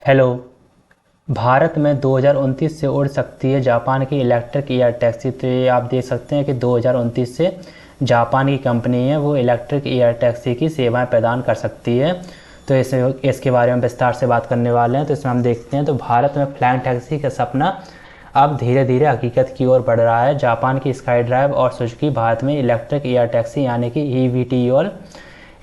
Hello. Bharat में 2029 से उड़ सकती है जापान की इलेक्ट्रिक एयर टैक्सी। तो ये आप देख सकते हैं कि 2029 से जापान की कंपनी है वो इलेक्ट्रिक एयर टैक्सी की सेवाएं प्रदान कर सकती है। तो इसके बारे में विस्तार से बात करने वाले हैं। तो इसमें हम देखते हैं तो भारत में फ्लाइंग टैक्सी का सपना अब धीरे धीरे हकीकत की ओर बढ़ रहा है। जापान की स्काई ड्राइव और सुजुकी भारत में इलेक्ट्रिक एयर टैक्सी यानी कि EVTOL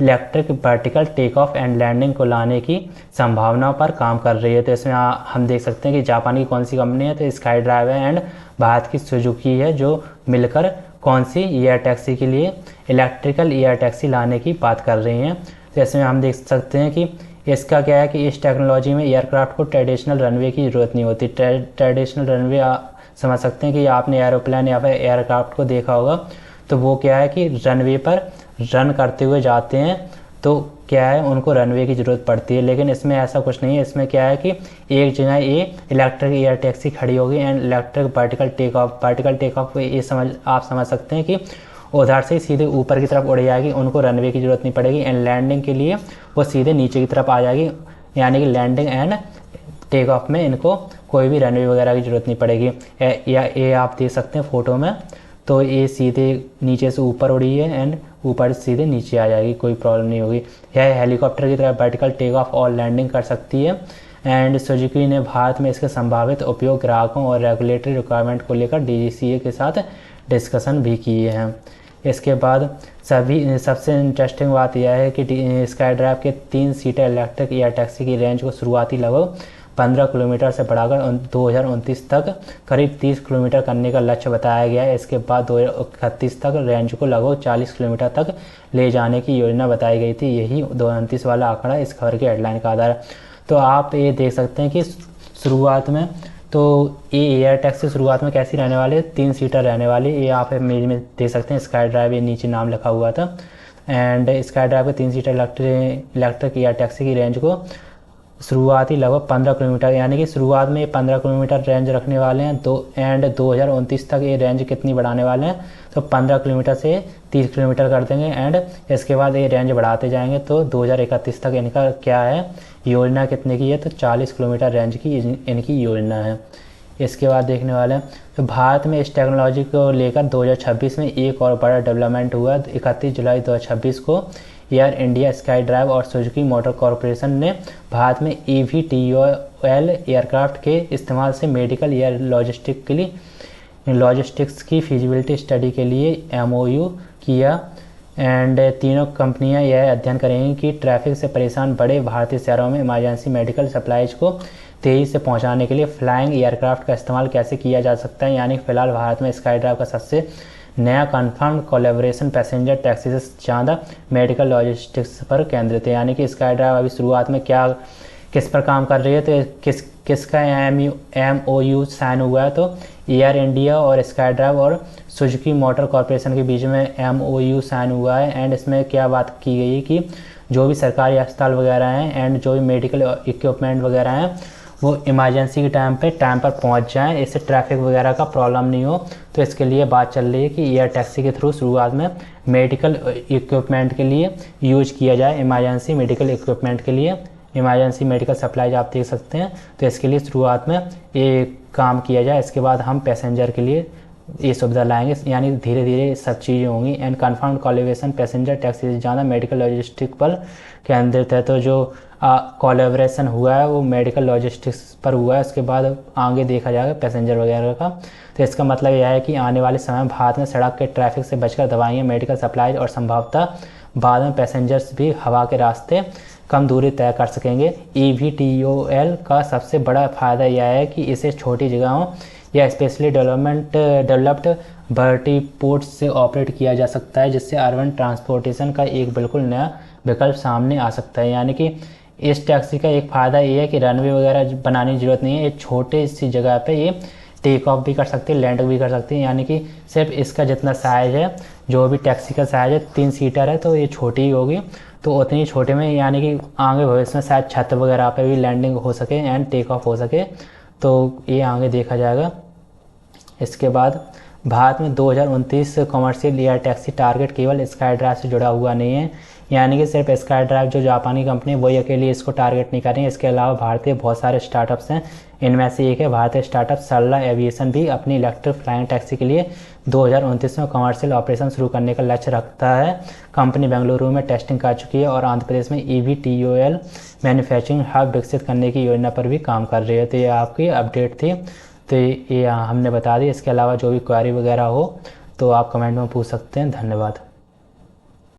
electric vertical take off and landing को लाने की संभावनाओं पर काम कर रही है। तो इसमें हम देख सकते हैं कि जापान की कौन सी कंपनी है, तो स्काई ड्राइव है एंड भारत की सुजुकी है, जो मिलकर कौन सी एयर टैक्सी के लिए इलेक्ट्रिकल एयर टैक्सी लाने की बात कर रही हैं। तो इसमें हम देख सकते हैं कि इसका क्या है कि इस टेक्नोलॉजी में एयरक्राफ्ट को ट्रेडिशनल रनवे की ज़रूरत नहीं होती। ट्रेडिशनल रनवे समझ सकते हैं कि आपने एरोप्लेन या फिर एयरक्राफ्ट को देखा होगा, तो वो क्या है कि रनवे पर रन करते हुए जाते हैं, तो क्या है उनको रनवे की ज़रूरत पड़ती है। लेकिन इसमें ऐसा कुछ नहीं है। इसमें क्या है कि एक जगह ये इलेक्ट्रिक एयर टैक्सी खड़ी होगी and electric vertical take off ये आप समझ सकते हैं कि उधर से सीधे ऊपर की तरफ उड़ जाएगी, उनको रनवे की ज़रूरत नहीं पड़ेगी। एंड लैंडिंग के लिए वो सीधे नीचे की तरफ आ जाएगी, यानी कि लैंडिंग एंड टेक ऑफ में इनको कोई भी रनवे वगैरह की ज़रूरत नहीं पड़ेगी। या ये आप देख सकते हैं फ़ोटो में, तो ये सीधे नीचे से ऊपर उड़ी है एंड ऊपर से सीधे नीचे आ जाएगी, कोई प्रॉब्लम नहीं होगी। यह हेलीकॉप्टर की तरह वर्टिकल टेक ऑफ और लैंडिंग कर सकती है। एंड सुजुकी ने भारत में इसके संभावित उपयोग ग्राहकों और रेगुलेटरी रिक्वायरमेंट को लेकर डीजीसीए के साथ डिस्कशन भी किए हैं। इसके बाद सबसे इंटरेस्टिंग बात यह है कि स्काई ड्राइव के 3 सीटर इलेक्ट्रिक एयर टैक्सी की रेंज को शुरुआती लगभग 15 किलोमीटर से बढ़ाकर 2029 तक करीब 30 किलोमीटर करने का लक्ष्य बताया गया है। इसके बाद 2031 तक रेंज को लगभग 40 किलोमीटर तक ले जाने की योजना बताई गई थी। यही 2029 वाला आंकड़ा इस खबर के हेडलाइन का आधार है। तो आप ये देख सकते हैं कि शुरुआत में तो ये एयर टैक्सी शुरुआत में कैसी रहने वाली है, 3 सीटर रहने वाली। ये आप इमेज में देख सकते हैं, स्काई ड्राइव ये नीचे नाम लिखा हुआ था। एंड स्काई ड्राइव के 3 सीटर इलेक्ट्रिक एयर टैक्सी की रेंज को शुरुआती लगभग 15 किलोमीटर, यानी कि शुरुआत में 15 किलोमीटर रेंज रखने वाले हैं। एंड 2029 तक ये रेंज कितनी बढ़ाने वाले हैं, तो 15 किलोमीटर से 30 किलोमीटर कर देंगे। एंड इसके बाद ये रेंज बढ़ाते जाएंगे, तो 2031 तक इनका क्या है योजना कितने की है, तो 40 किलोमीटर रेंज की इनकी योजना है। इसके बाद देखने वाले हैं तो भारत में इस टेक्नोलॉजी को लेकर 2026 में एक और बड़ा डेवलपमेंट हुआ। 31 जुलाई 2026 को एयर इंडिया, स्काई ड्राइव और सुजुकी मोटर कॉरपोरेशन ने भारत में ईवीटीओएल एयरक्राफ्ट के इस्तेमाल से मेडिकल एयर लॉजिस्टिक्स की फिजिबिलिटी स्टडी के लिए एमओयू किया। एंड तीनों कंपनियां यह अध्ययन करेंगी कि ट्रैफिक से परेशान बड़े भारतीय शहरों में इमरजेंसी मेडिकल सप्लाईज को तेज़ी से पहुंचाने के लिए फ्लाइंग एयरक्राफ्ट का इस्तेमाल कैसे किया जा सकता है। यानी फिलहाल भारत में स्काई ड्राइव का सबसे नया कन्फर्म कोलैबोरेशन पैसेंजर टैक्सी से ज़्यादा मेडिकल लॉजिस्टिक्स पर केंद्रित है। यानी कि स्काई ड्राइव अभी शुरुआत में किस पर काम कर रही है, तो किसका एमओयू साइन हुआ है, तो एयर इंडिया और स्काई ड्राइव और सुजुकी मोटर कॉरपोरेशन के बीच में एमओयू साइन हुआ है। एंड इसमें क्या बात की गई है कि जो भी सरकारी अस्पताल वगैरह हैं एंड जो भी मेडिकल इक्विपमेंट वगैरह हैं वो इमरजेंसी के टाइम पर पहुंच जाएं, इससे ट्रैफिक वगैरह का प्रॉब्लम नहीं हो। तो इसके लिए बात चल रही है कि एयर टैक्सी के थ्रू शुरुआत में मेडिकल इक्विपमेंट के लिए यूज किया जाए, इमरजेंसी मेडिकल इक्विपमेंट के लिए, इमरजेंसी मेडिकल सप्लाईज आप देख सकते हैं। तो इसके लिए शुरुआत में ये काम किया जाए, इसके बाद हम पैसेंजर के लिए ये सुविधा लाएंगे। यानी धीरे धीरे सब चीज़ें होंगी। And confirm collaboration passenger taxi से ज़्यादा मेडिकल लॉजिस्टिक पर केंद्रित है। तो जो कोलैबोरेशन हुआ है वो मेडिकल लॉजिस्टिक्स पर हुआ है, उसके बाद आगे देखा जाएगा पैसेंजर वगैरह का। तो इसका मतलब यह है कि आने वाले समय में भारत में सड़क के ट्रैफिक से बचकर दवाइयाँ, मेडिकल सप्लाईज और संभवतः बाद में पैसेंजर्स भी हवा के रास्ते कम दूरी तय कर सकेंगे। ईवीटीओएल का सबसे बड़ा फ़ायदा यह है कि इसे छोटी जगहों या स्पेशली डेवलप्ड वर्टीपोर्ट्स से ऑपरेट किया जा सकता है, जिससे अर्बन ट्रांसपोर्टेशन का एक बिल्कुल नया विकल्प सामने आ सकता है। यानी कि इस टैक्सी का एक फ़ायदा ये है कि रनवे वगैरह बनाने की ज़रूरत नहीं है। एक छोटे सी जगह पे ये टेक ऑफ भी कर सकती है, लैंड भी कर सकती है। यानी कि सिर्फ इसका जितना साइज़ है, जो भी टैक्सी का साइज़ है 3 सीटर है, तो ये छोटी ही होगी। तो उतनी छोटे में यानी कि आगे भविष्य में शायद छत वगैरह पे भी लैंडिंग हो सके एंड टेक ऑफ हो सके, तो ये आगे देखा जाएगा। इसके बाद भारत में 2029 कमर्शियल एयर टैक्सी टारगेट केवल स्काई ड्राइव से जुड़ा हुआ नहीं है। यानी कि सिर्फ स्काई ड्राइव जो जापानी कंपनी वही अकेली इसको टारगेट नहीं कर रही है, इसके अलावा भारतीय बहुत सारे स्टार्टअप्स हैं। इनमें से एक है भारतीय स्टार्टअप सरला एविएशन भी अपनी इलेक्ट्रिक फ्लाइंग टैक्सी के लिए 2029 में कमर्शियल ऑपरेशन शुरू करने का लक्ष्य रखता है। कंपनी बेंगलुरु में टेस्टिंग कर चुकी है और आंध्र प्रदेश में EVTOL मैन्युफैक्चरिंग हब विकसित करने की योजना पर भी काम कर रही है। तो ये आपकी अपडेट थी, तो ये हमने बता दी। इसके अलावा जो भी क्वेरी वगैरह हो तो आप कमेंट में पूछ सकते हैं। धन्यवाद।